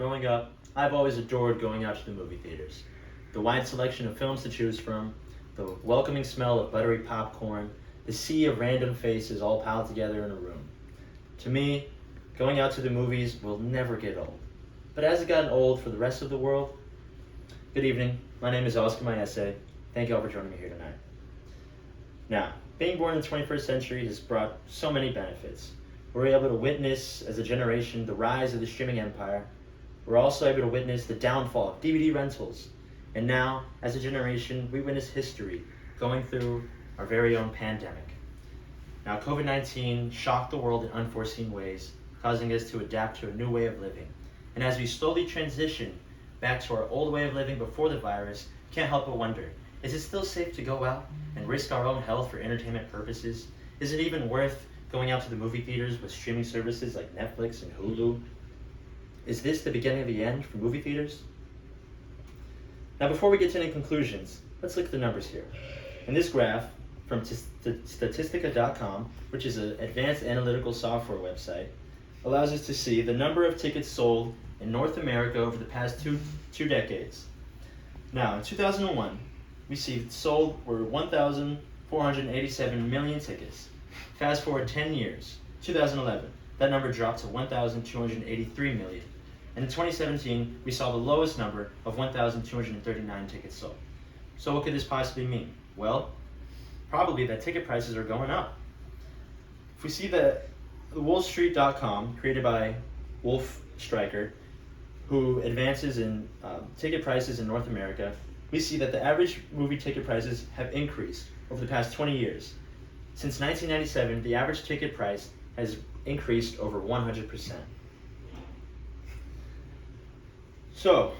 Growing up, I've always adored going out to the movie theaters. The wide selection of films to choose from, the welcoming smell of buttery popcorn, the sea of random faces all piled together in a room. To me, going out to the movies will never get old. But has it gotten old for the rest of the world? Good evening, my name is Oscar Maese. Thank you all for joining me here tonight. Now, being born in the 21st century has brought so many benefits. We're able to witness, as a generation, the rise of the streaming empire. We're also able to witness the downfall of DVD rentals. And now, as a generation, we witness history going through our very own pandemic. Now, COVID-19 shocked the world in unforeseen ways, causing us to adapt to a new way of living. And as we slowly transition back to our old way of living before the virus, can't help but wonder, is it still safe to go out and risk our own health for entertainment purposes? Is it even worth going out to the movie theaters with streaming services like Netflix and Hulu? Is this the beginning of the end for movie theaters? Now, before we get to any conclusions, let's look at the numbers here. In this graph from Statistica.com, which is an advanced analytical software website, allows us to see the number of tickets sold in North America over the past two decades. Now, in 2001, we see sold were 1,487 million tickets. Fast forward 10 years, 2011, that number dropped to 1,283 million. And in 2017, we saw the lowest number of 1,239 tickets sold. So what could this possibly mean? Well, probably that ticket prices are going up. If we see that WallStreet.com, created by Wolf Stryker, who advances in ticket prices in North America, we see that the average movie ticket prices have increased over the past 20 years. Since 1997, the average ticket price has increased over 100%. So,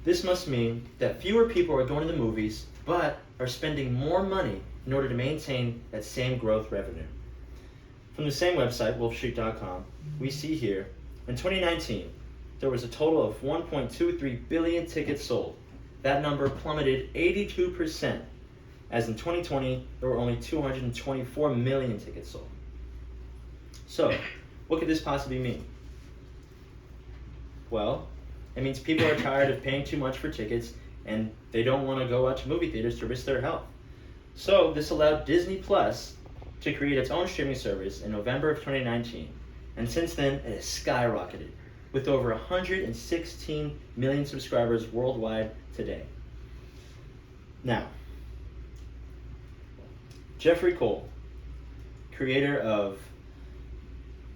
this must mean that fewer people are going to the movies, but are spending more money in order to maintain that same growth revenue. From the same website, wolfstreet.com, we see here, in 2019, there was a total of 1.23 billion tickets sold. That number plummeted 82%, as in 2020, there were only 224 million tickets sold. So, what could this possibly mean? Well, it means people are tired of paying too much for tickets and they don't want to go out to movie theaters to risk their health. So, this allowed Disney Plus to create its own streaming service in November of 2019. And since then, it has skyrocketed, with over 116 million subscribers worldwide today. Now, Jeffrey Cole, the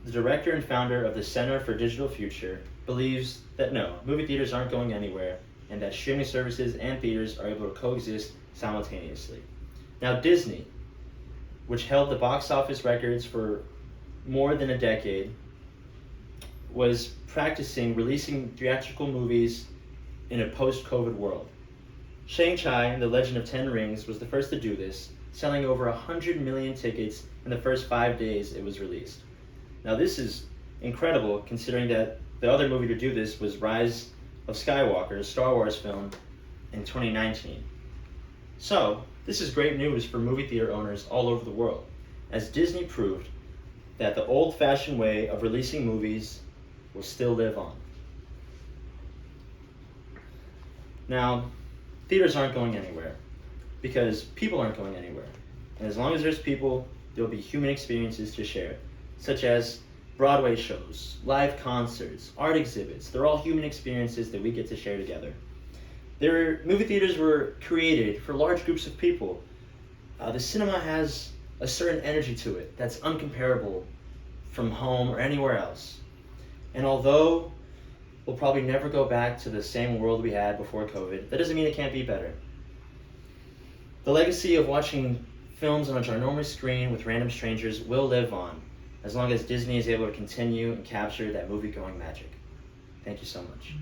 director and founder of the Center for Digital Future, believes that no, movie theaters aren't going anywhere, and that streaming services and theaters are able to coexist simultaneously. Now, Disney, which held the box office records for more than a decade, was practicing releasing theatrical movies in a post-COVID world. Shang-Chi and the Legend of Ten Rings was the first to do this, selling over 100 million tickets in the first 5 days it was released. Now, this is incredible considering that the other movie to do this was Rise of Skywalker, a Star Wars film, in 2019. So, this is great news for movie theater owners all over the world, as Disney proved that the old-fashioned way of releasing movies will still live on. Now, theaters aren't going anywhere because people aren't going anywhere. And as long as there's people, there will be human experiences to share, such as Broadway shows, live concerts, art exhibits. They're all human experiences that we get to share together. Movie theaters were created for large groups of people. The cinema has a certain energy to it that's uncomparable from home or anywhere else. And although we'll probably never go back to the same world we had before COVID, that doesn't mean it can't be better. The legacy of watching films on a ginormous screen with random strangers will live on, as long as Disney is able to continue and capture that movie-going magic. Thank you so much.